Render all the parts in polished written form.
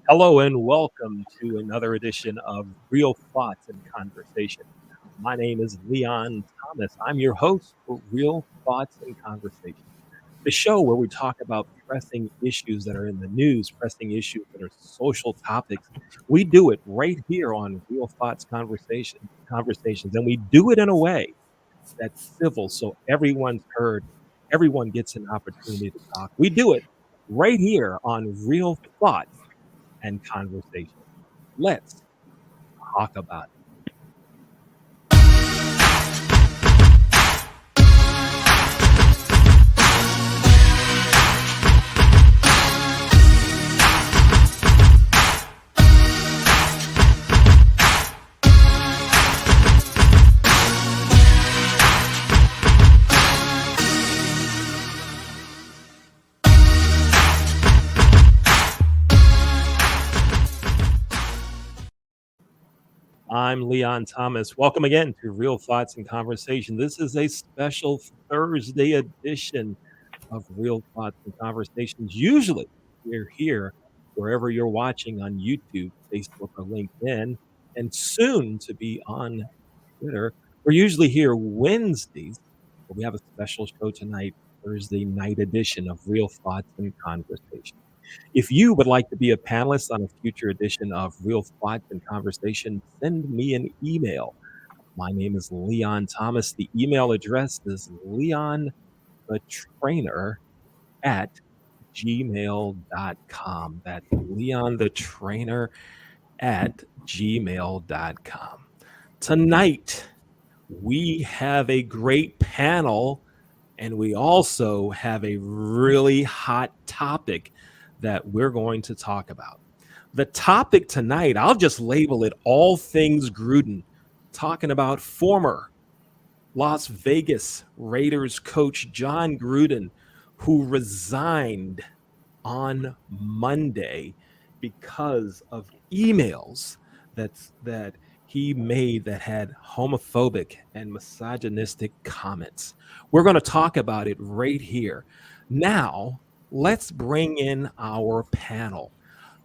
Hello and welcome to another edition of Real Thoughts and Conversation. My name is Leon Thomas. I'm your host for Real Thoughts and Conversation, the show where we talk about pressing issues that are in the news, pressing issues that are social topics. We do it right here on Real Thoughts Conversations, and we do it in a way that's civil so everyone's heard, everyone gets an opportunity to talk. We do it right here on Real Thoughts and Conversation. Let's talk about it. I'm Leon Thomas. Welcome again to Real Thoughts and Conversation. This is a special Thursday edition of Real Thoughts and Conversations. Usually, we're here wherever you're watching on YouTube, Facebook, or LinkedIn, and soon to be on Twitter. We're usually here Wednesdays, but we have a special show tonight, Thursday night edition of Real Thoughts and Conversation. If you would like to be a panelist on a future edition of Real Thoughts and Conversation, send me an email. My name is Leon Thomas. The email address is leonthetrainer@gmail.com. That's leonthetrainer@gmail.com. Tonight, we have a great panel, and we also have a really hot topic that we're going to talk about. The topic tonight, I'll just label it All Things Gruden, talking about former Las Vegas Raiders coach John Gruden, who resigned on Monday because of emails that he made that had homophobic and misogynistic comments. We're going to talk about it right here. Now, let's bring in our panel.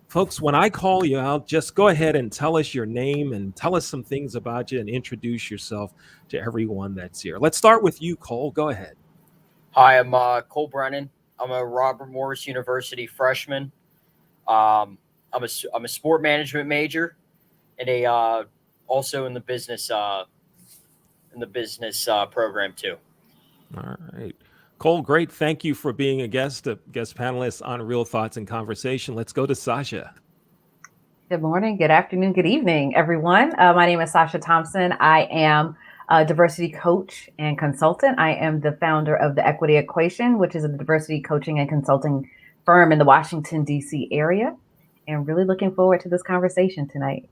Folks, when I call you out, just go ahead and tell us your name and tell us some things about you and introduce yourself to everyone that's here. Let's start with you, Cole. Go ahead. Hi, I'm Cole Brennan. I'm a Robert Morris University freshman. I'm a sport management major and also in the business program too. All right. Cole, great. Thank you for being a guest panelist on Real Thoughts and Conversation. Let's go to Sacha. Good morning, good afternoon, good evening, everyone. My name is Sacha Thompson. I am a diversity coach and consultant. I am the founder of The Equity Equation, which is a diversity coaching and consulting firm in the Washington, D.C. area. And really looking forward to this conversation tonight.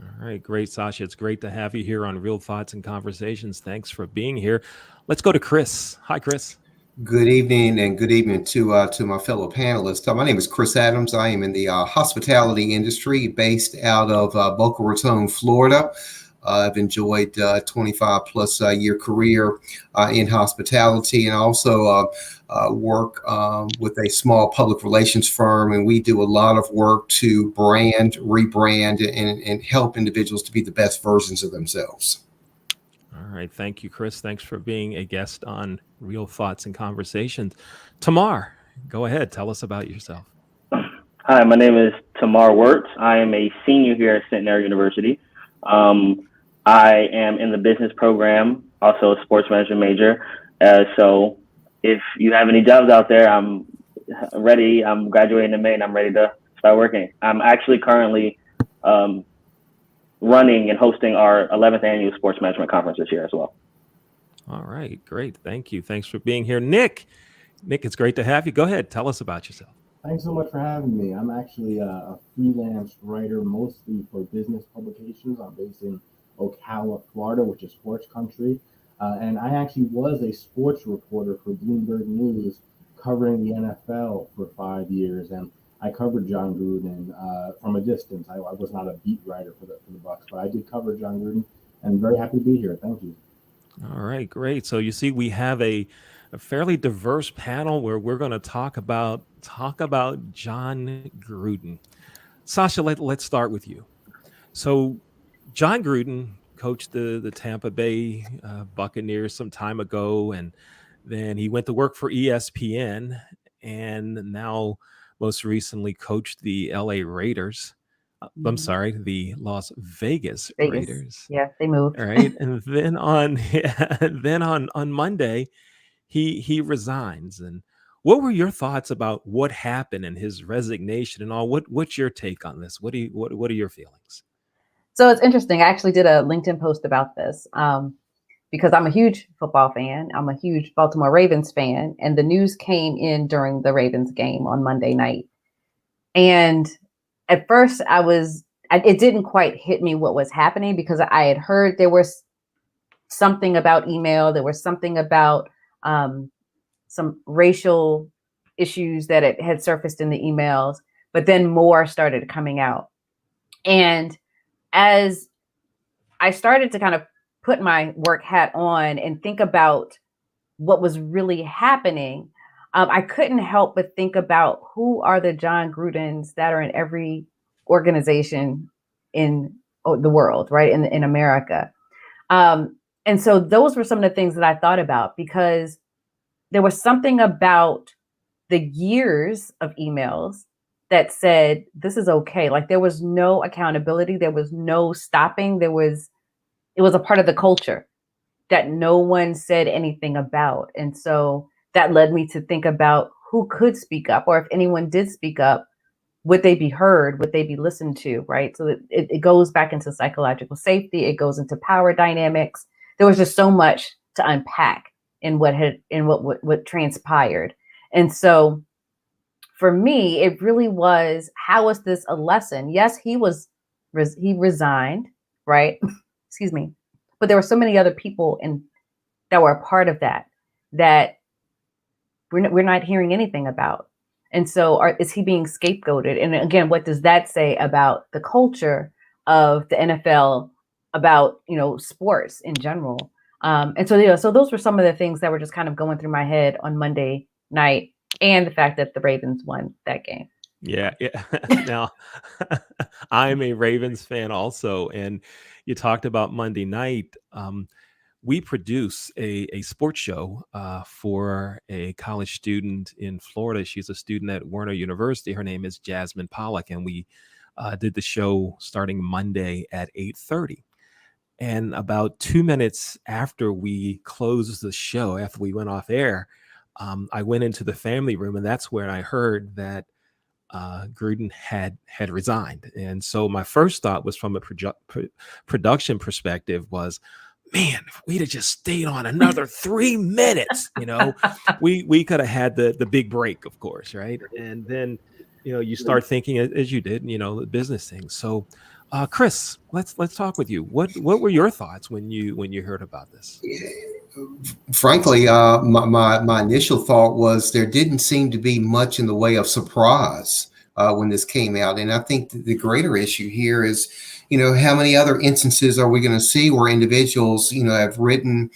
All right, great, Sacha. It's great to have you here on Real Thoughts and Conversations. Thanks for being here. Let's go to Chris. Hi, Chris. Good evening and good evening to my fellow panelists. My name is Chris Adams. I am in the hospitality industry based out of Boca Raton, Florida. I've enjoyed 25 plus year career in hospitality, and also work with a small public relations firm. And we do a lot of work to brand, rebrand, and help individuals to be the best versions of themselves. All right. Thank you, Chris. Thanks for being a guest on Real Thoughts and Conversations. Tamar, go ahead. Tell us about yourself. Hi, my name is Tamar Wertz. I am a senior here at Centenary University. I am in the business program, also a sports management major. So if you have any jobs out there, I'm ready. I'm graduating in May and I'm ready to start working. I'm actually currently running and hosting our 11th annual sports management conference this year as well. All right, great. Thank you. Thanks for being here. Nick, it's great to have you. Go ahead. Tell us about yourself. Thanks so much for having me. I'm actually a freelance writer, mostly for business publications. I'm based in Ocala, Florida, which is sports country. And I actually was a sports reporter for Bloomberg News covering the NFL for 5 years. And I covered John Gruden from a distance. I was not a beat writer for the Bucs, but I did cover John Gruden, and I'm very happy to be here. Thank you. All right, great. So you see, we have a fairly diverse panel where we're going to talk about John Gruden. Sacha, let's start with you. So John Gruden coached the Tampa Bay Buccaneers some time ago, and then he went to work for ESPN, and now most recently coached the LA Raiders. I'm Mhm. sorry, the Las Vegas Vegas. Raiders. Yeah, they moved. All right, and then on then on Monday, he resigns. And what were your thoughts about what happened and his resignation and all? What's your take on this? What are your feelings? So it's interesting. I actually did a LinkedIn post about this because I'm a huge football fan. I'm a huge Baltimore Ravens fan. And the news came in during the Ravens game on Monday night. And at first, it didn't quite hit me what was happening because I had heard there was something about email, there was something about some racial issues that it had surfaced in the emails, but then more started coming out. And as I started to kind of put my work hat on and think about what was really happening, I couldn't help but think about who are the John Grudens that are in every organization in the world, right? In America. And so those were some of the things that I thought about because there was something about the years of emails that said, this is okay. Like there was no accountability. There was no stopping. It was a part of the culture that no one said anything about. And so that led me to think about who could speak up, or if anyone did speak up, would they be heard? Would they be listened to? Right. So it goes back into psychological safety. It goes into power dynamics. There was just so much to unpack in what transpired. And so for me, it really was, how is this a lesson? Yes, he resigned, right? Excuse me. But there were so many other people that were a part of that we're not hearing anything about. And so is he being scapegoated? And again, what does that say about the culture of the NFL, about, sports in general? And so, so those were some of the things that were just kind of going through my head on Monday night, and the fact that the Ravens won that game. Yeah. Now, I'm a Ravens fan also, and you talked about Monday night. We produce a sports show for a college student in Florida. She's a student at Warner University. Her name is Jasmine Pollock, and we did the show starting Monday at 8:30. And about 2 minutes after we closed the show, after we went off air, I went into the family room, and that's where I heard that Gruden had resigned. And so my first thought was, from a production perspective, was, man, if we'd have just stayed on another 3 minutes, we could have had the big break, of course, right? And then, you start thinking, as you did, the business things. So, Chris, let's talk with you. What were your thoughts when you heard about this? Frankly, my initial thought was there didn't seem to be much in the way of surprise when this came out. And I think the greater issue here is, how many other instances are we going to see where individuals, have written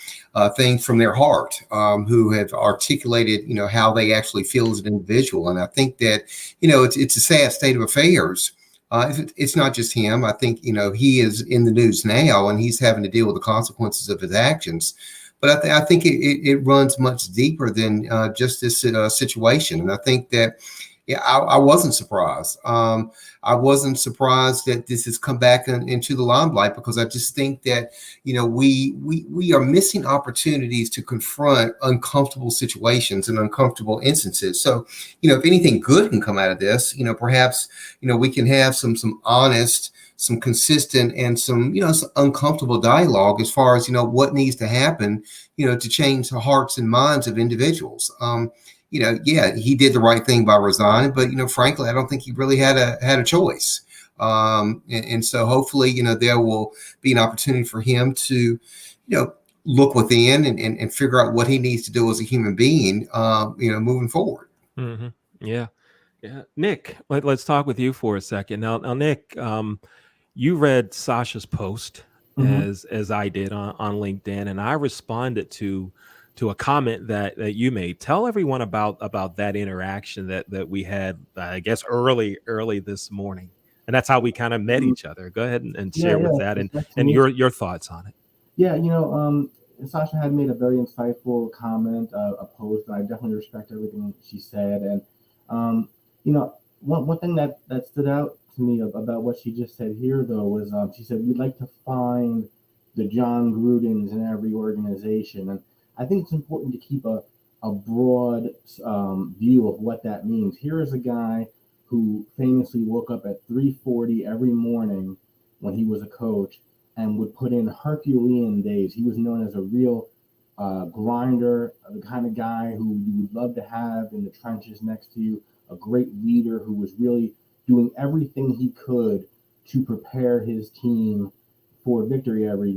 things from their heart, who have articulated, how they actually feel as an individual. And I think that, it's a sad state of affairs. It's not just him. I think, he is in the news now, and he's having to deal with the consequences of his actions. But I think it runs much deeper than just this situation. And I think that, I wasn't surprised. I wasn't surprised that this has come back into the limelight, because I just think that, we are missing opportunities to confront uncomfortable situations and uncomfortable instances. So, if anything good can come out of this, perhaps, we can have some honest, some consistent, and some uncomfortable dialogue as far as, what needs to happen, to change the hearts and minds of individuals. He did the right thing by resigning, but, frankly, I don't think he really had a choice. And so hopefully, there will be an opportunity for him to, look within and figure out what he needs to do as a human being, moving forward. Mm-hmm. Yeah. Nick, let's talk with you for a second. Now, Nick, you read Sacha's post as I did on LinkedIn, and I responded to a comment that you made. Tell everyone about that interaction that we had, I guess, early this morning. and that's how we kind of met each other. Go ahead and share with that it's nice to and meet your thoughts on it. Yeah, Sasha had made a very insightful comment, a post, and I definitely respect everything she said. And one thing that stood out to me about what she just said here, though, was she said we'd like to find the John Grudens in every organization, and I think it's important to keep a broad view of what that means. Here is a guy who famously woke up at 3:40 every morning when he was a coach and would put in Herculean days. He was known as a real grinder, the kind of guy who you would love to have in the trenches next to you, a great leader who was really doing everything he could to prepare his team for victory every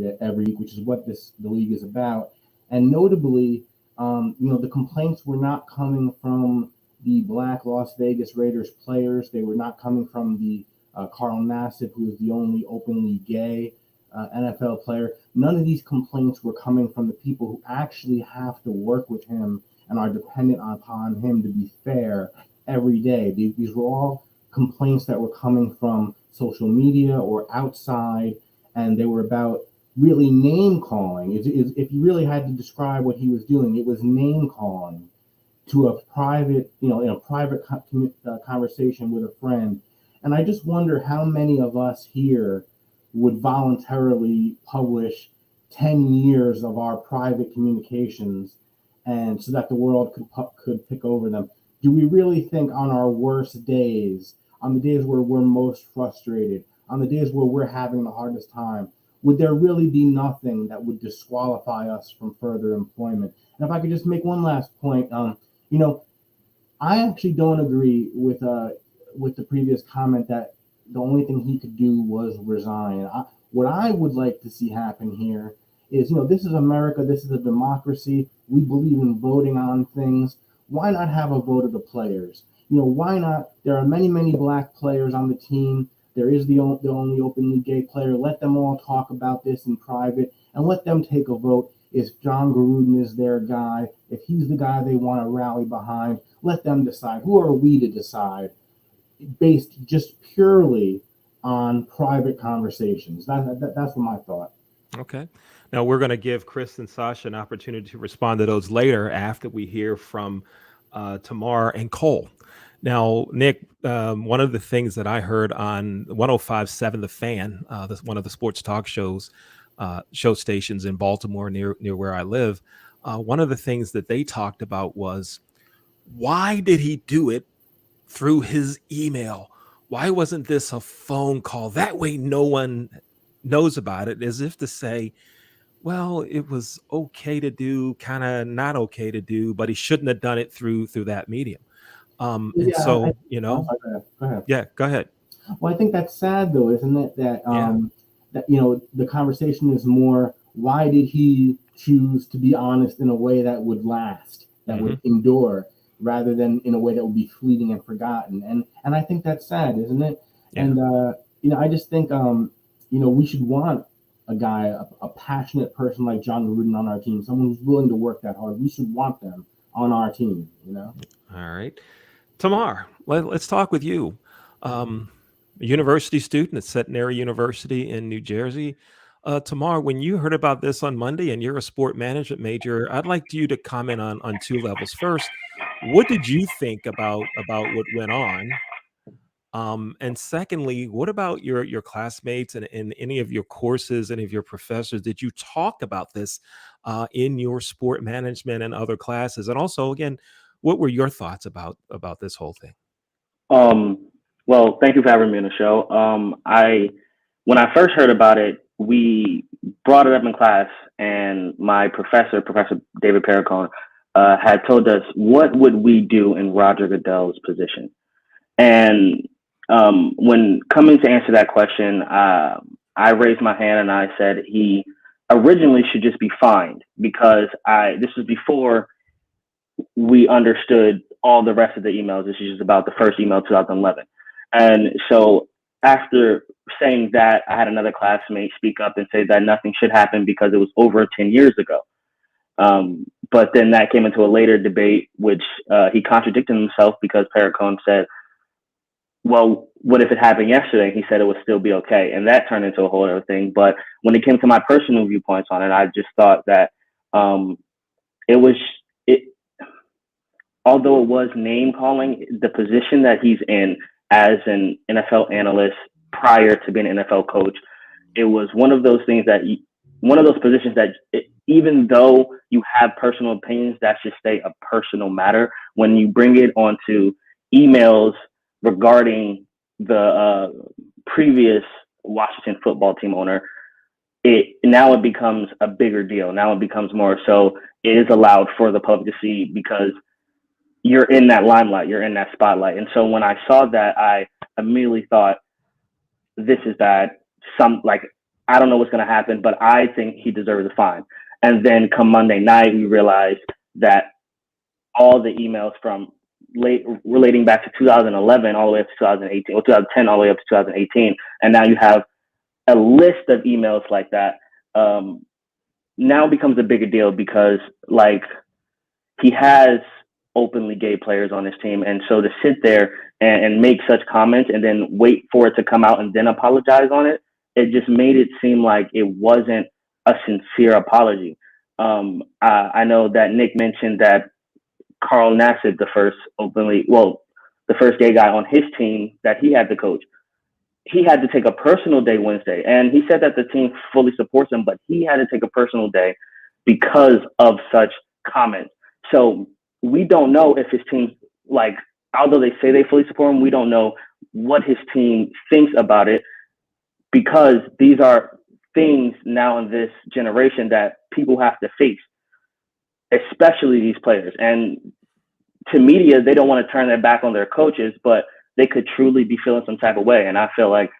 week, which is what the league is about. And notably, the complaints were not coming from the Black Las Vegas Raiders players. They were not coming from the Carl Nassib, who is the only openly gay NFL player. None of these complaints were coming from the people who actually have to work with him and are dependent upon him to be fair every day. These were all complaints that were coming from social media or outside, and they were about really name calling. If you really had to describe what he was doing, it was name calling to a private, in a private conversation with a friend. And I just wonder how many of us here would voluntarily publish 10 years of our private communications, and so that the world could pick over them. Do we really think on our worst days, on the days where we're most frustrated, on the days where we're having the hardest time, would there really be nothing that would disqualify us from further employment? And if I could just make one last point, I actually don't agree with the previous comment that the only thing he could do was resign. What I would like to see happen here is, this is America, this is a democracy. We believe in voting on things. Why not have a vote of the players? Why not? There are many, many Black players on the team. There is the only openly gay player. Let them all talk about this in private and let them take a vote. If John Gruden is their guy, if he's the guy they want to rally behind, let them decide. Who are we to decide based just purely on private conversations? That's my thought. Okay. Now we're going to give Chris and Sacha an opportunity to respond to those later after we hear from Tamar and Cole. Now, Nick, one of the things that I heard on 105.7 The Fan, one of the sports talk show stations in Baltimore near where I live, one of the things that they talked about was, why did he do it through his email? Why wasn't this a phone call? That way no one knows about it, as if to say, well, it was okay to do, kind of not okay to do, but he shouldn't have done it through that medium. Go ahead. Yeah, go ahead. Well, I think that's sad, though, isn't it? That the conversation is more, why did he choose to be honest in a way that would last, that would endure, rather than in a way that would be fleeting and forgotten? And I think that's sad, isn't it? Yeah. And I just think we should want a guy, a passionate person like John Gruden on our team, someone who's willing to work that hard. We should want them on our team. All right. Tamar, let's talk with you. A university student at Centenary University in New Jersey. Tamar, when you heard about this on Monday and you're a sport management major, I'd like you to comment on two levels. First, what did you think about what went on? And secondly, what about your classmates and in any of your courses, any of your professors? Did you talk about this in your sport management and other classes? And also, again, what were your thoughts about this whole thing? Well, thank you for having me on the show. When I first heard about it, we brought it up in class, and my Professor David Perricone, had told us, what would we do in Roger Goodell's position? And when coming to answer that question, I raised my hand and I said he originally should just be fined, because this was before we understood all the rest of the emails. This is just about the first email, 2011. And so after saying that, I had another classmate speak up and say that nothing should happen because it was over 10 years ago. But then that came into a later debate, which he contradicted himself, because Perricone said well, what if it happened yesterday? He said it would still be okay. And that turned into a whole other thing. But when it came to my personal viewpoints on it, I just thought that it was, it, although it was name calling, the position that he's in as an NFL analyst prior to being an NFL coach, it was one of those things that one of those positions that even though you have personal opinions, that should stay a personal matter. When you bring it onto emails regarding the previous Washington football team owner, now it becomes a bigger deal. Now it becomes more so it is allowed for the public to see because you're in that limelight, you're in that spotlight. And so when I saw that, I immediately thought, this is bad. I don't know what's going to happen, but I think he deserves a fine. And then come Monday night, we realized that all the emails from relating back to 2011 all the way up to 2018, or 2010 all the way up to 2018, and now you have a list of emails like that, now becomes a bigger deal because, like, he has openly gay players on his team. And so to sit there and make such comments and then wait for it to come out and then apologize on it, it just made it seem like it wasn't a sincere apology. I know that Nick mentioned that Carl Nassib, the first gay guy on his team that he had to coach, he had to take a personal day Wednesday. And he said that the team fully supports him, but he had to take a personal day because of such comments. So we don't know if his team, like, although they say they fully support him, we don't know what his team thinks about it, because these are things now in this generation that people have to face, especially these players. And to media, they don't want to turn their back on their coaches, but they could truly be feeling some type of way. And I feel like,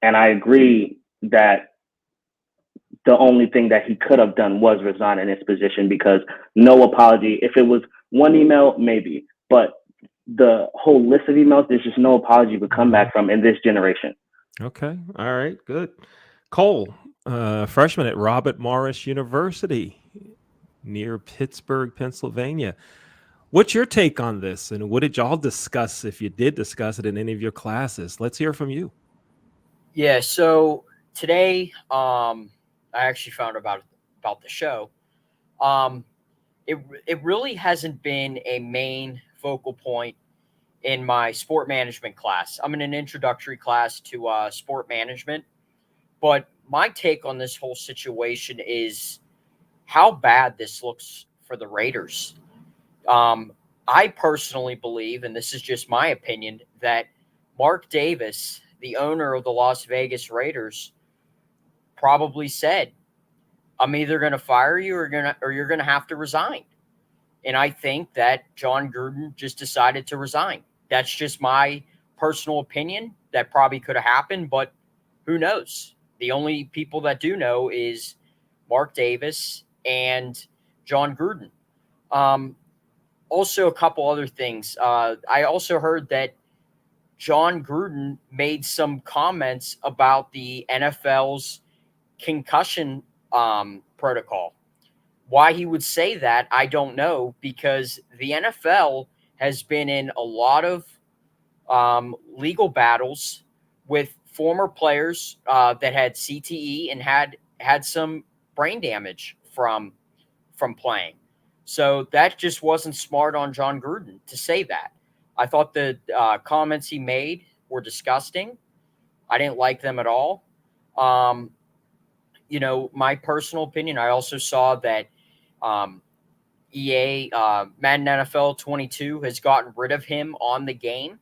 and I agree that the only thing that he could have done was resign in his position, because no apology. If it was one email, maybe, but the whole list of emails, there's just no apology would come back from in this generation. Okay. All right. Good. Cole, freshman at Robert Morris University near Pittsburgh, Pennsylvania. What's your take on this? And what did y'all discuss, if you did discuss it in any of your classes? Let's hear from you. Yeah. So today, I actually found about the show. It really hasn't been a main focal point in my sport management class. I'm in an introductory class to sport management, but my take on this whole situation is how bad this looks for the Raiders. I personally believe, and this is just my opinion, that Mark Davis, the owner of the Las Vegas Raiders, probably said, I'm either going to fire you or you're going to have to resign. And I think that John Gruden just decided to resign. That's just my personal opinion. That probably could have happened, but who knows? The only people that do know is Mark Davis and John Gruden. Also, a couple other things. I also heard that John Gruden made some comments about the NFL's concussion protocol. Why he would say that, I don't know, because the NFL has been in a lot of legal battles with former players that had CTE and had some brain damage from playing. So that just wasn't smart on John Gruden to say that. I thought the comments he made were disgusting. I didn't like them at all. My personal opinion, I also saw that EA, Madden NFL 22, has gotten rid of him on the game.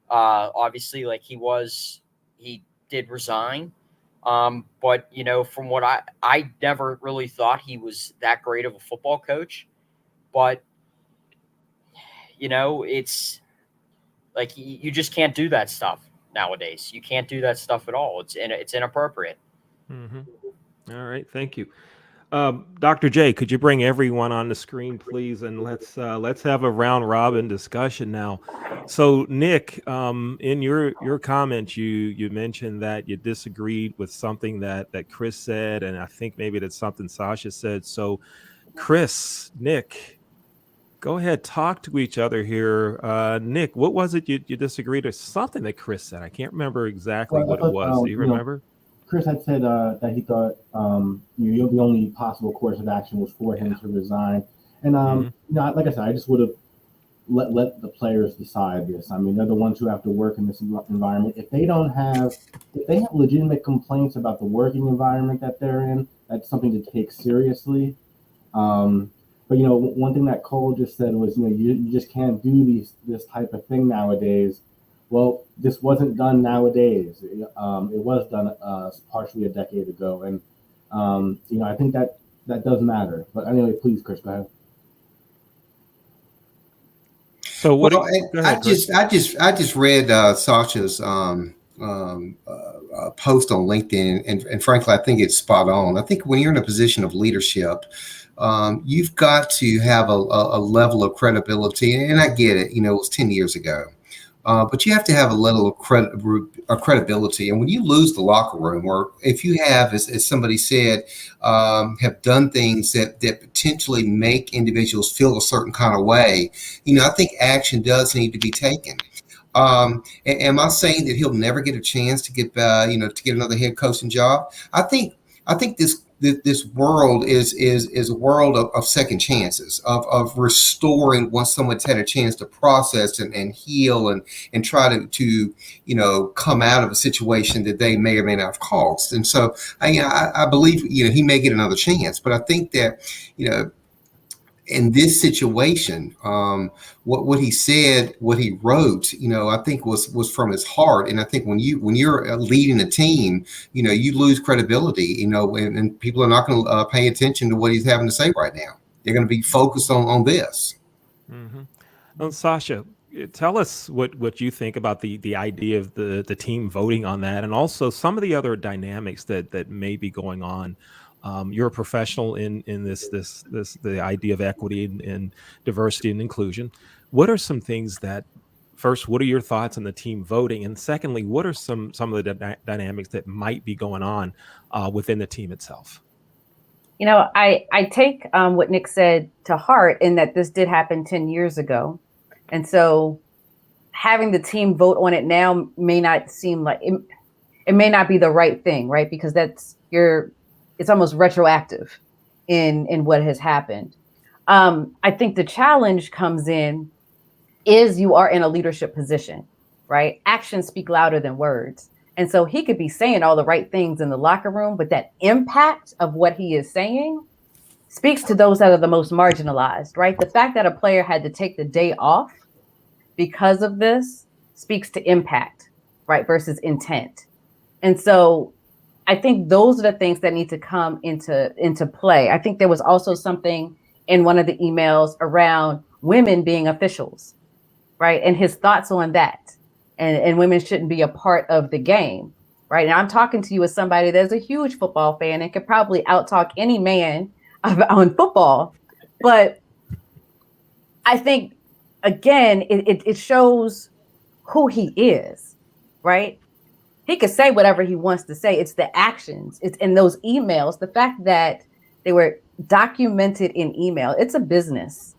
Obviously, like he did resign. But, from what I never really thought he was that great of a football coach. But, it's like you just can't do that stuff nowadays. You can't do that stuff at all. It's inappropriate. Mm-hmm. All right. Thank you. Dr. J, could you bring everyone on the screen, please? And let's have a round robin discussion now. So, Nick, in your comments, you mentioned that you disagreed with something that Chris said, and I think maybe that's something Sacha said. So, Chris, Nick, go ahead, talk to each other here. Nick, what was it you disagreed with? Something that Chris said. I can't remember exactly Well, I what it thought, was. Do you you know, remember? Chris had said that he thought the only possible course of action was for him to resign. And like I said, I just would have let the players decide this. I mean, they're the ones who have to work in this environment. If they have legitimate complaints about the working environment that they're in, that's something to take seriously. But one thing that Cole just said was, you just can't do this type of thing nowadays. Well, this wasn't done nowadays. It was done partially a decade ago, and I think that does matter. But anyway, please, Chris, go ahead. So what? Well, Go ahead, Chris. I just read Sacha's post on LinkedIn, and frankly, I think it's spot on. I think when you're in a position of leadership, you've got to have a level of credibility, and I get it. It was 10 years ago. But you have to have a level of credibility. And when you lose the locker room, or if you have, as somebody said, have done things that potentially make individuals feel a certain kind of way, I think action does need to be taken. Am I saying that he'll never get a chance to get another head coaching job? I think this world is a world of second chances, of restoring once someone's had a chance to process and heal and try to come out of a situation that they may or may not have caused. And so I believe he may get another chance, but I think that in this situation, what he said, what he wrote, I think was from his heart. And I think when you're leading a team, you lose credibility, and people are not going to pay attention to what he's having to say right now. They're going to be focused on this. Mm-hmm. Well, Sacha, tell us what you think about the idea of the team voting on that, and also some of the other dynamics that may be going on. You're a professional in this the idea of equity and diversity and inclusion. What are some things that, first, what are your thoughts on the team voting, and secondly, what are some of the dynamics that might be going on within the team itself? I take what Nick said to heart, in that this did happen 10 years ago, and so having the team vote on it now may not seem like it may not be the right thing, right? Because it's almost retroactive in what has happened. I think the challenge comes in is you are in a leadership position, right? Actions speak louder than words. And so he could be saying all the right things in the locker room, but that impact of what he is saying speaks to those that are the most marginalized, right? The fact that a player had to take the day off because of this speaks to impact, right? Versus intent. And so I think those are the things that need to come into play. I think there was also something in one of the emails around women being officials, right? And his thoughts on that. And women shouldn't be a part of the game, right? And I'm talking to you as somebody that's a huge football fan and could probably outtalk any man on football. But I think, again, it shows who he is, right? He could say whatever he wants to say. It's the actions. It's in those emails. The fact that they were documented in email. It's a business.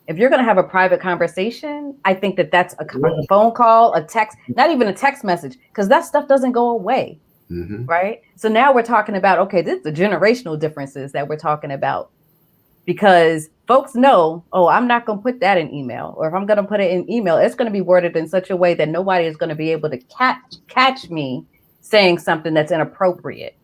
If you're going to have a private conversation, I think that's a phone call, a text, not even a text message, because that stuff doesn't go away, right? So now we're talking about, okay, this is the generational differences that we're talking about, because folks know, I'm not going to put that in email, or if I'm going to put it in email, it's going to be worded in such a way that nobody is going to be able to catch me saying something that's inappropriate,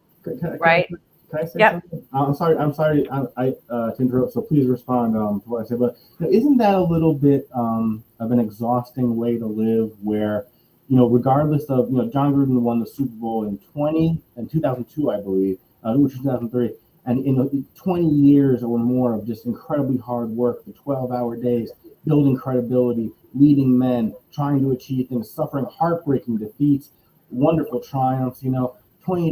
right? Can I say something? I'm sorry to interrupt, so please respond to what I said. But isn't that a little bit of an exhausting way to live, where, regardless of, John Gruden won the Super Bowl in 2002, I believe, which was 2003. And in 20 years or more of just incredibly hard work, the 12-hour days, building credibility, leading men, trying to achieve things, suffering heartbreaking defeats, wonderful triumphs, 20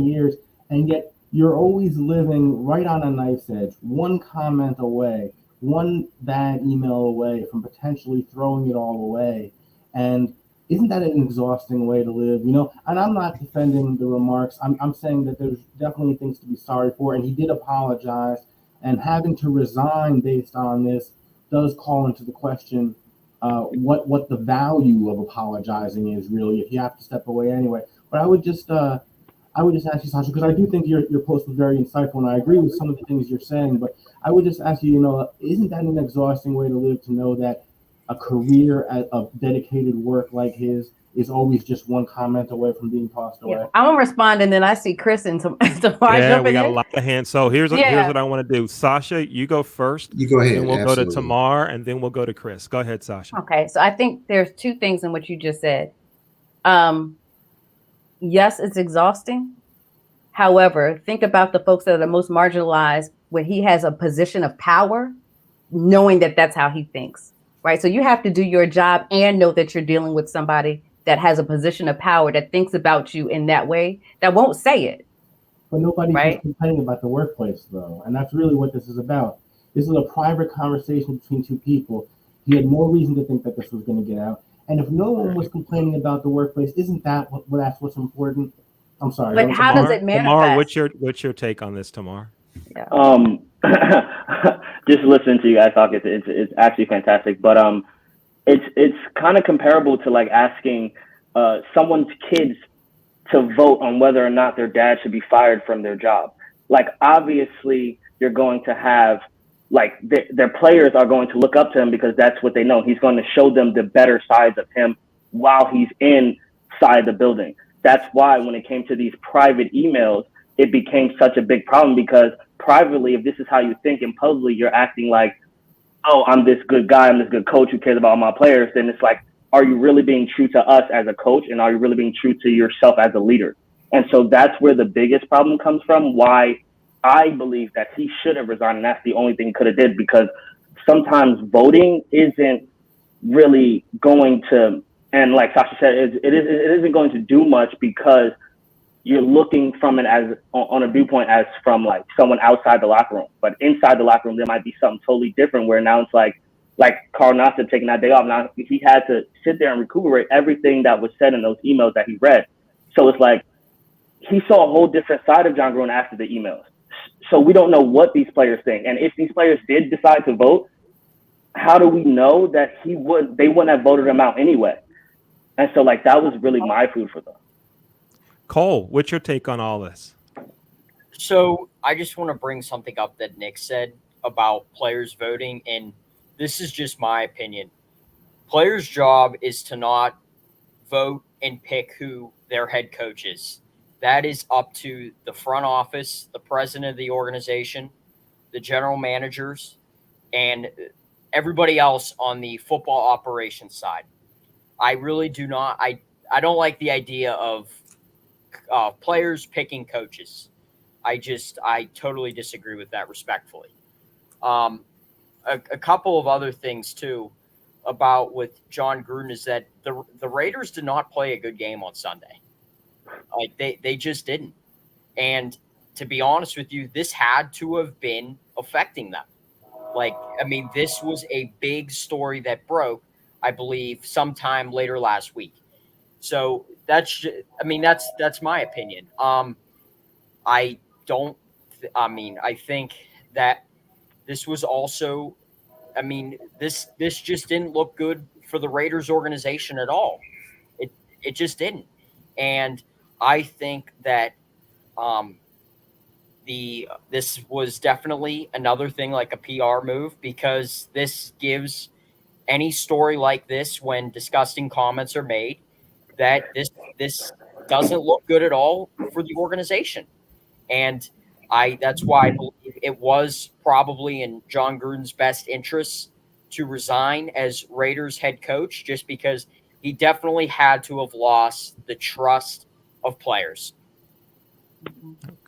years, and yet you're always living right on a knife's edge, one comment away, one bad email away from potentially throwing it all away. And isn't that an exhausting way to live? And I'm not defending the remarks. I'm saying that there's definitely things to be sorry for. And he did apologize, and having to resign based on this does call into the question what the value of apologizing is really if you have to step away anyway. But I would just ask you, Sacha, because I do think your post was very insightful, and I agree with some of the things you're saying. But I would just ask you, isn't that an exhausting way to live, to know that a career of dedicated work like his is always just one comment away from being tossed away? Yeah. I'm gonna respond, and then I see Chris and Tamar Yeah, we jumping got a in. lot of hands. So here's what I want to do. Sasha, you go first. You go ahead. Then we'll Absolutely. go to Tamar, and then we'll go to Chris. Go ahead, Sasha. Okay, so I think there's two things in what you just said. Yes, it's exhausting. However, think about the folks that are the most marginalized when he has a position of power, knowing that that's how he thinks, right? So you have to do your job and know that you're dealing with somebody that has a position of power that thinks about you in that way, that won't say it. But nobody's right? complaining about the workplace, though. And that's really what this is about. This is a private conversation between two people. He had no reason to think that this was going to get out. And if no one was complaining about the workplace, isn't that that's what's important? I'm sorry. But how does it manifest? Tamar, what's your take on this, Tamar? Yeah. Just listening to you guys talk, it's actually fantastic. But it's kind of comparable to like asking someone's kids to vote on whether or not their dad should be fired from their job. Like, obviously, you're going to have, like, their players are going to look up to him because that's what they know. He's going to show them the better sides of him while he's inside the building. That's why when it came to these private emails, it became such a big problem, because privately, if this is how you think, and publicly you're acting like, oh, I'm this good guy, I'm this good coach who cares about all my players, then it's like, are you really being true to us as a coach, and are you really being true to yourself as a leader? And so that's where the biggest problem comes from, why I believe that he should have resigned, and that's the only thing he could have did, because sometimes voting isn't really going to, and like Sacha said, it isn't going to do much, because you're looking from it as on a viewpoint as from like someone outside the locker room. But inside the locker room, there might be something totally different, where now it's like Carl Nassib taking that day off. Now he had to sit there and recuperate everything that was said in those emails that he read. So it's like he saw a whole different side of John Gruden after the emails. So we don't know what these players think. And if these players did decide to vote, how do we know that they wouldn't have voted him out anyway? And so like that was really my food for thought. Cole, what's your take on all this? So I just want to bring something up that Nick said about players voting, and this is just my opinion. Players' job is to not vote and pick who their head coach is. That is up to the front office, the president of the organization, the general managers, and everybody else on the football operations side. I really do not. I don't like the idea of players picking coaches. I totally disagree with that respectfully. A couple of other things too about with John Gruden is that the Raiders did not play a good game on Sunday. Like they just didn't. And to be honest with you, this had to have been affecting them. Like, I mean, this was a big story that broke, I believe, sometime later last week. So that's my opinion. I think that this was also, this just didn't look good for the Raiders organization at all. It just didn't. And I think that this was definitely another thing like a PR move, because this gives any story like this, when disgusting comments are made, that this doesn't look good at all for the organization. And that's why I believe it was probably in John Gruden's best interest to resign as Raiders head coach, just because he definitely had to have lost the trust of players.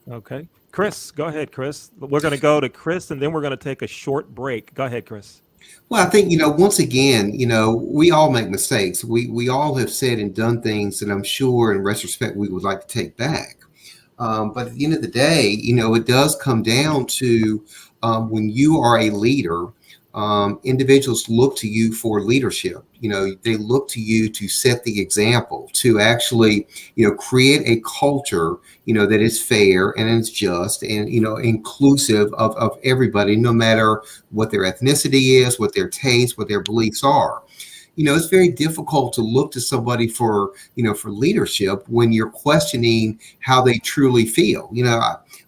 Okay. Chris, go ahead, Chris. We're going to go to Chris, and then we're going to take a short break. Go ahead, Chris. Well, I think, once again, we all make mistakes. We all have said and done things that I'm sure in retrospect we would like to take back. But at the end of the day, it does come down to when you are a leader, individuals look to you for leadership. They look to you to set the example, to actually, create a culture, that is fair and is just and, inclusive of everybody, no matter what their ethnicity is, what their taste, what their beliefs are. It's very difficult to look to somebody for leadership when you're questioning how they truly feel.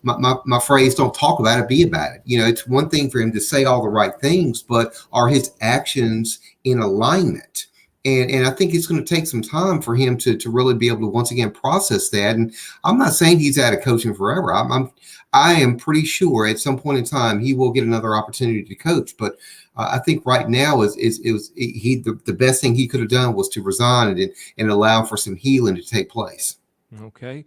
My phrase, don't talk about it, be about it. It's one thing for him to say all the right things, but are his actions in alignment? And I think it's going to take some time for him to really be able to once again process that. And I'm not saying he's out of coaching forever. I am pretty sure at some point in time he will get another opportunity to coach. But I think right now the best thing he could have done was to resign and allow for some healing to take place. Okay.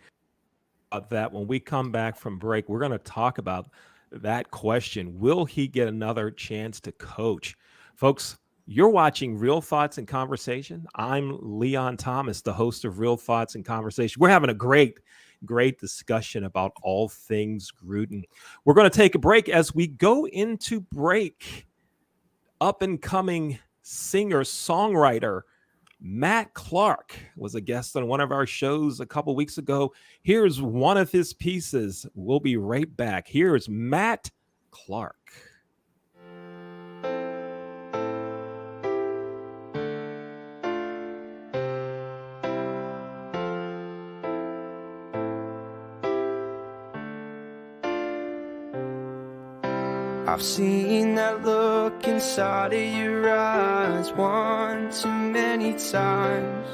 That when we come back from break, we're going to talk about that question. Will he get another chance to coach? Folks, you're watching Real Thoughts and Conversation. I'm Leon Thomas, the host of Real Thoughts and Conversation. We're having a great discussion about all things Gruden. We're going to take a break. As we go into break, up and coming singer songwriter Matt Clark was a guest on one of our shows a couple weeks ago. Here's one of his pieces. We'll be right back. Here's Matt Clark. I've seen that look inside of your eyes one too many times.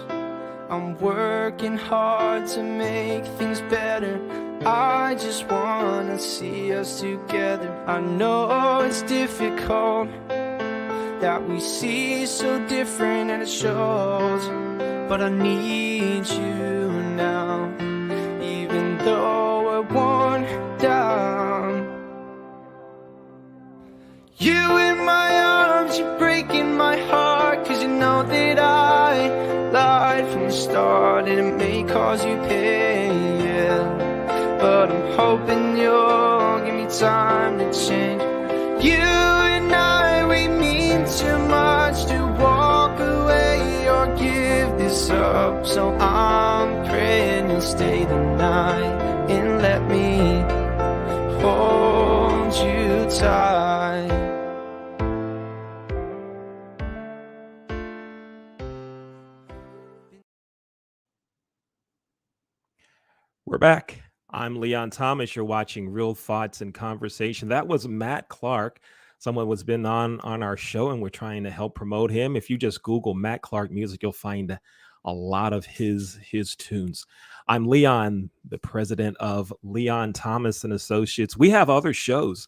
I'm working hard to make things better. I just wanna see us together. I know it's difficult that we see so different and it shows, but I need you now, even though we're worn down. You in my arms, you're breaking my heart, 'cause you know that I lied from the start and it may cause you pain, yeah. But I'm hoping you'll give me time to change. You and I, we mean too much to walk away or give this up. So I'm praying you'll stay the night and let me hold you tight. We're back. I'm Leon Thomas. You're watching Real Thoughts and Conversation. That was Matt Clark, someone who's been on our show, and we're trying to help promote him. If you just Google Matt Clark music, you'll find a lot of his tunes. I'm Leon, the president of Leon Thomas and Associates. We have other shows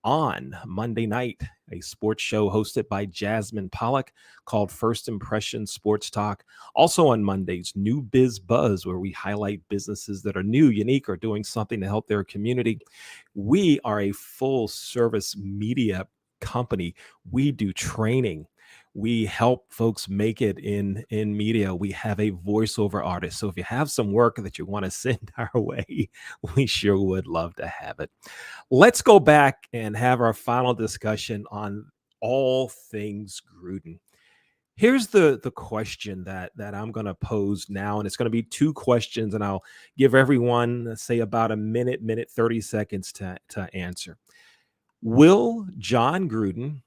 on Monday night, a sports show hosted by Jasmine Pollock called First Impression Sports Talk. Also on Mondays, New Biz Buzz, where we highlight businesses that are new, unique, or doing something to help their community. We are a full service media company. We do training. We help folks make it in media. We have a voiceover artist. So if you have some work that you want to send our way, we sure would love to have it. Let's go back and have our final discussion on all things Gruden. Here's the question that I'm going to pose now, and it's going to be two questions, and I'll give everyone, let's say, about a minute 30 seconds to answer. Will John Gruden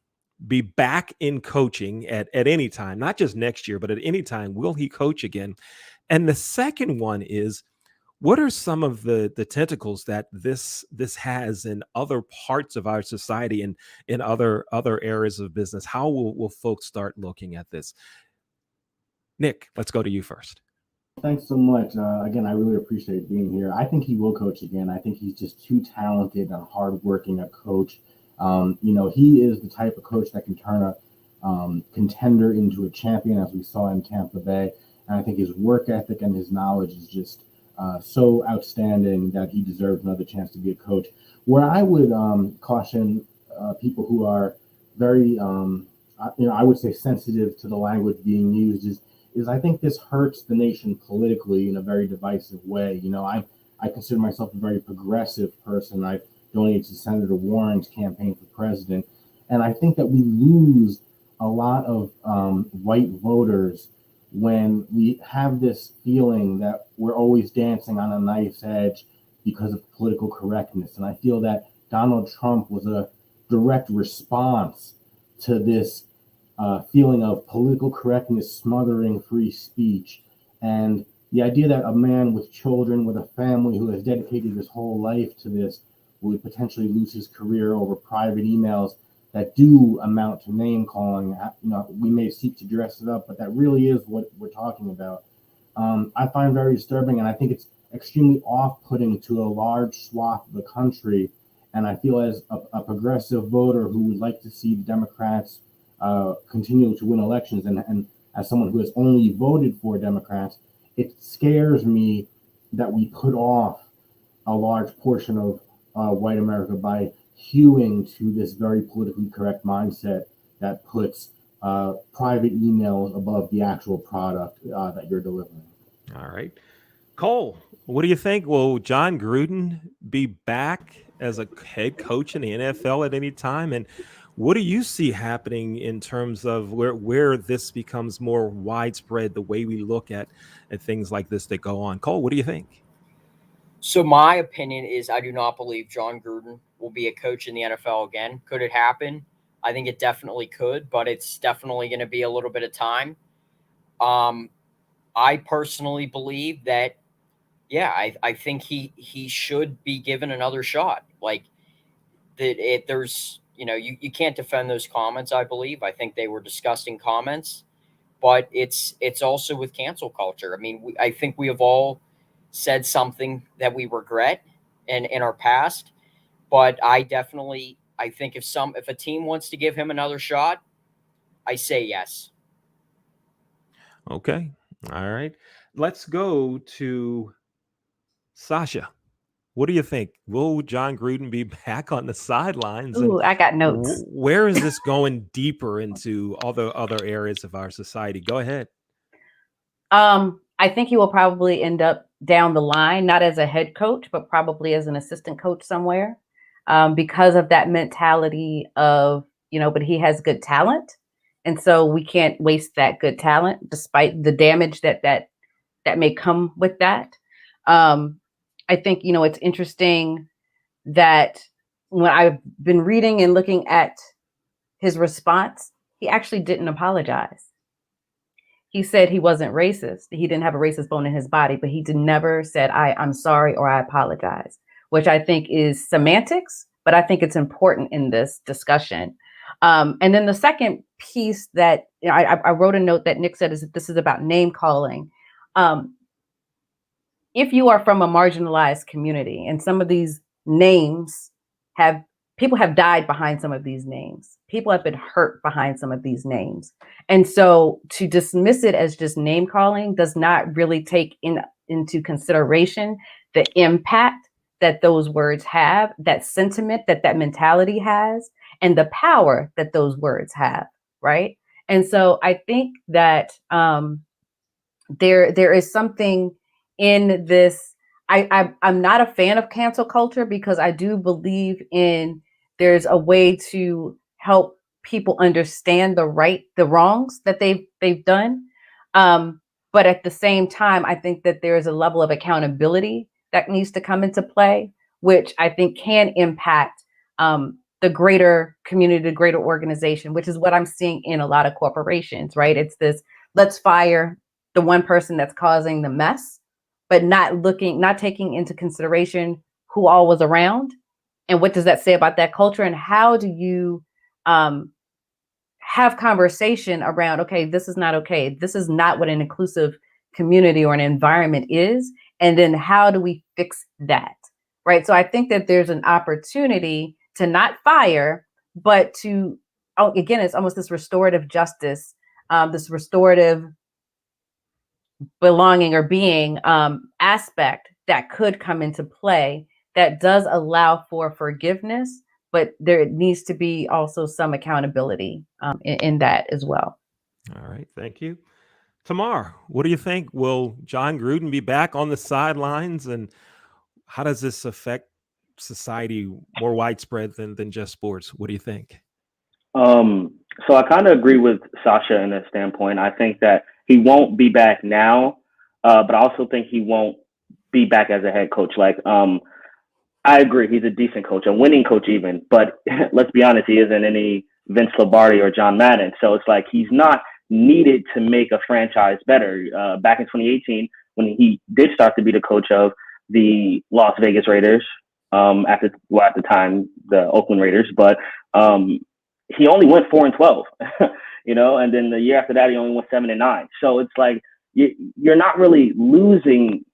be back in coaching at any time, not just next year, but at any time? Will he coach again? And the second one is, what are some of the tentacles that this has in other parts of our society and in other areas of business? How will folks start looking at this? Nick, let's go to you first. Thanks so much. Again, I really appreciate being here. I think he will coach again. I think he's just too talented and hardworking a coach. He is the type of coach that can turn a contender into a champion, as we saw in Tampa Bay. And I think his work ethic and his knowledge is just so outstanding that he deserves another chance to be a coach. Where I would caution people who are very, I would say sensitive to the language being used is I think this hurts the nation politically in a very divisive way. I consider myself a very progressive person. I donated to Senator Warren's campaign for president. And I think that we lose a lot of white voters when we have this feeling that we're always dancing on a knife's edge because of political correctness. And I feel that Donald Trump was a direct response to this feeling of political correctness smothering free speech. And the idea that a man with children, with a family who has dedicated his whole life to this would potentially lose his career over private emails that do amount to name calling. We may seek to dress it up, but that really is what we're talking about. I find very disturbing, and I think it's extremely off-putting to a large swath of the country. And I feel as a progressive voter who would like to see the Democrats continue to win elections, and as someone who has only voted for Democrats, it scares me that we put off a large portion of white America by hewing to this very politically correct mindset that puts private emails above the actual product that you're delivering. All right. Cole, what do you think? Will John Gruden be back as a head coach in the NFL at any time? And what do you see happening in terms of where this becomes more widespread, the way we look at things like this that go on? Cole, what do you think? So my opinion is I do not believe John Gruden will be a coach in the NFL again. Could it happen? I think it definitely could, but it's definitely going to be a little bit of time. I personally believe that, I think he should be given another shot. Like there's, you can't defend those comments. I believe. I think they were disgusting comments, but it's also with cancel culture. I mean, I think we have all said something that we regret in our past, but I think if a team wants to give him another shot, I say yes. Okay. All right. Let's go to Sacha. What do you think? Will John Gruden be back on the sidelines? Ooh, I got notes. Where is this going deeper into other areas of our society? Go ahead. I think he will probably end up down the line, not as a head coach, but probably as an assistant coach somewhere, because of that mentality of, but he has good talent. And so we can't waste that good talent, despite the damage that may come with that. I think, it's interesting that when I've been reading and looking at his response, he actually didn't apologize. He said he wasn't racist. He didn't have a racist bone in his body, but he never said, I'm sorry or I apologize, which I think is semantics, but I think it's important in this discussion. And then the second piece that I wrote a note that Nick said is that this is about name calling. If you are from a marginalized community and some of these names people have died behind some of these names. People have been hurt behind some of these names. And so to dismiss it as just name calling does not really take into consideration the impact that those words have, that sentiment that mentality has, and the power that those words have, right? And so I think that there is something in this. I'm not a fan of cancel culture because I do believe there's a way to help people understand the wrongs that they've done. But at the same time, I think that there is a level of accountability that needs to come into play, which I think can impact the greater community, the greater organization, which is what I'm seeing in a lot of corporations, right? It's this, let's fire the one person that's causing the mess, but not taking into consideration who all was around. And what does that say about that culture? And how do you have conversation around, okay, this is not okay. This is not what an inclusive community or an environment is. And then how do we fix that? Right. So I think that there's an opportunity to not fire, but to, again, it's almost this restorative justice, this restorative belonging or being aspect that could come into play that does allow for forgiveness, but there needs to be also some accountability in that as well. All right. Thank you. Tamar, what do you think? Will John Gruden be back on the sidelines? And how does this affect society more widespread than just sports? What do you think? So I kind of agree with Sacha in that standpoint. I think that he won't be back now, but I also think he won't be back as a head coach. I agree, he's a decent coach, a winning coach even, but let's be honest, he isn't any Vince Lombardi or John Madden. So it's like he's not needed to make a franchise better. Back in 2018, when he did start to be the coach of the Las Vegas Raiders, at the time the Oakland Raiders, but he only went 4-12, and then the year after that he only went 7-9. So it's like you're not really losing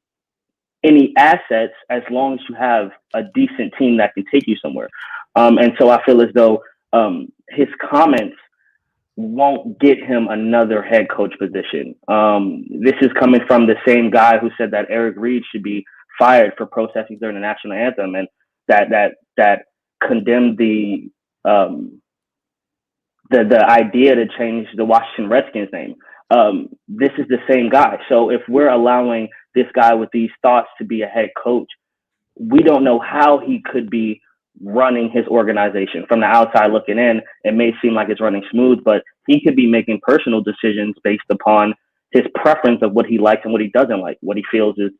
any assets as long as you have a decent team that can take you somewhere. And so I feel as though his comments won't get him another head coach position. This is coming from the same guy who said that Eric Reed should be fired for protesting during the national anthem, and that condemned the idea to change the Washington Redskins name. This is the same guy. So if we're allowing this guy with these thoughts to be a head coach, we don't know how he could be running his organization. From the outside looking in, it may seem like it's running smooth, but he could be making personal decisions based upon his preference of what he likes and what he doesn't like, what he feels is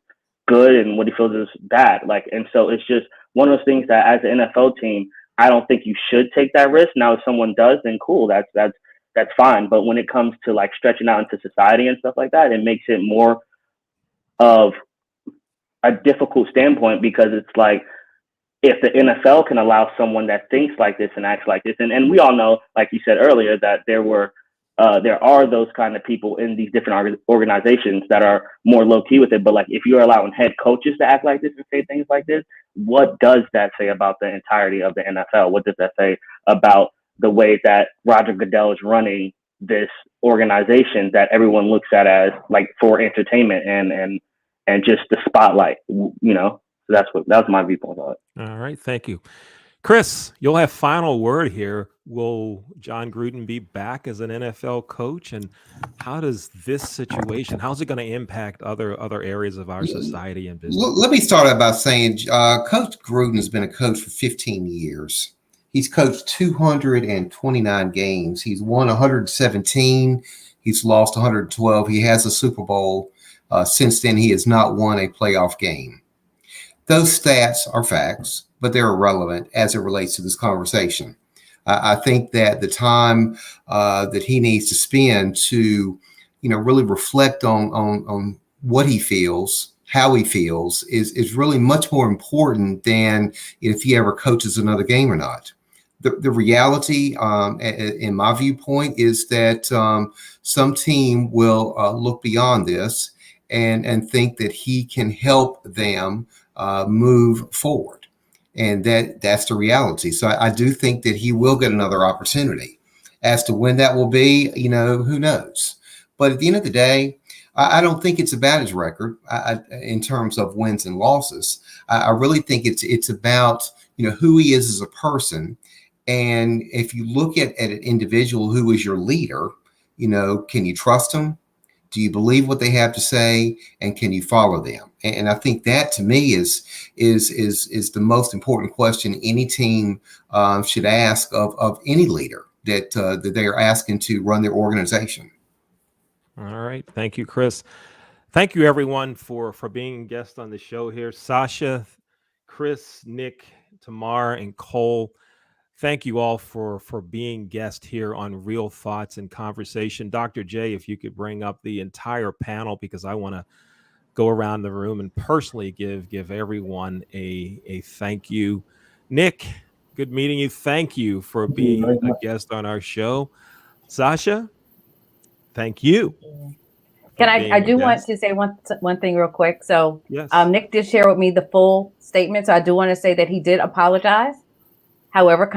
good and what he feels is bad. And so it's just one of those things that as an NFL team, I don't think you should take that risk. Now, if someone does, then cool, that's fine. But when it comes to stretching out into society and stuff like that, it makes it more of a difficult standpoint, because it's like, if the NFL can allow someone that thinks like this and acts like this, and we all know, like you said earlier, that there are those kind of people in these different organizations that are more low key with it. But if you're allowing head coaches to act like this and say things like this, what does that say about the entirety of the NFL? What does that say about the way that Roger Goodell is running this organization that everyone looks at as for entertainment and just the spotlight, So that was my viewpoint on it. All right. Thank you. Chris, you'll have final word here. Will John Gruden be back as an NFL coach? And how does this situation, how's it going to impact other areas of our society and business? Let me start out by saying Coach Gruden has been a coach for 15 years. He's coached 229 games. He's won 117. He's lost 112. He has a Super Bowl. Since then, he has not won a playoff game. Those stats are facts, but they're irrelevant as it relates to this conversation. I think that the time that he needs to spend to, really reflect on what he feels, how he feels, is really much more important than if he ever coaches another game or not. The reality, in my viewpoint, is that some team will look beyond this and think that he can help them move forward. And that's the reality. So I do think that he will get another opportunity. As to when that will be, who knows? But at the end of the day, I don't think it's about his record in terms of wins and losses. I really think it's about, who he is as a person. And if you look at an individual who is your leader, can you trust him? Do you believe what they have to say, and can you follow them? And I think that, to me, is the most important question any team should ask of any leader that they are asking to run their organization. All right, thank you, Chris. Thank you, everyone, for being guests on the show here. Sacha, Chris, Nick, Tamar, and Cole. Thank you all for being guests here on Real Thoughts and Conversation. Dr. J, if you could bring up the entire panel, because I want to go around the room and personally give everyone a thank you. Nick, good meeting you. Thank you for being a guest on our show. Sacha, thank you. I do want to say one thing real quick. So yes. Nick did share with me the full statement. So I do want to say that he did apologize. However,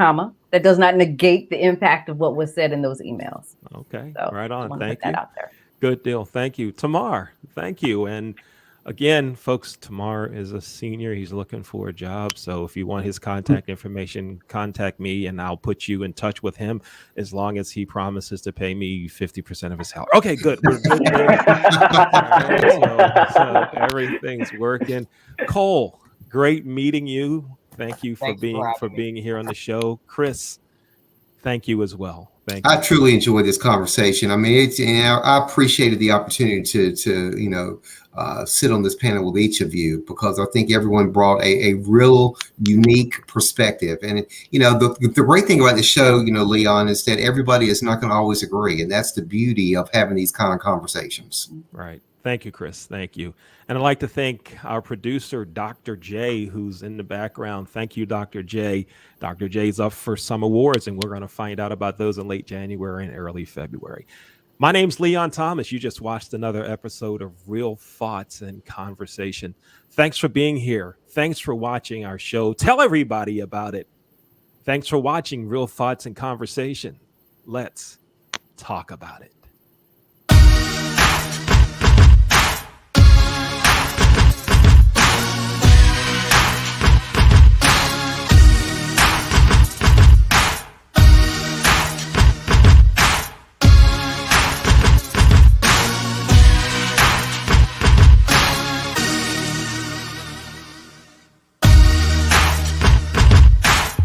that does not negate the impact of what was said in those emails. Okay, so right on. Thank you. That out there. Good deal. Thank you. Tamar, thank you. And again, folks, Tamar is a senior. He's looking for a job. So if you want his contact information, contact me and I'll put you in touch with him, as long as he promises to pay me 50% of his salary. Okay, good. We're good. Right, so everything's working. Thank you as well. Thank you. I truly enjoyed this conversation. I mean, I appreciated the opportunity to sit on this panel with each of you, because I think everyone brought a real unique perspective. And the great thing about the show, Leon, is that everybody is not going to always agree, and that's the beauty of having these kind of conversations. Right. Thank you, Chris. Thank you. And I'd like to thank our producer, Dr. J, who's in the background. Thank you, Dr. J. Dr. J's up for some awards, and we're going to find out about those in late January and early February. My name's Leon Thomas. You just watched another episode of Real Thoughts and Conversation. Thanks for being here. Thanks for watching our show. Tell everybody about it. Thanks for watching Real Thoughts and Conversation. Let's talk about it.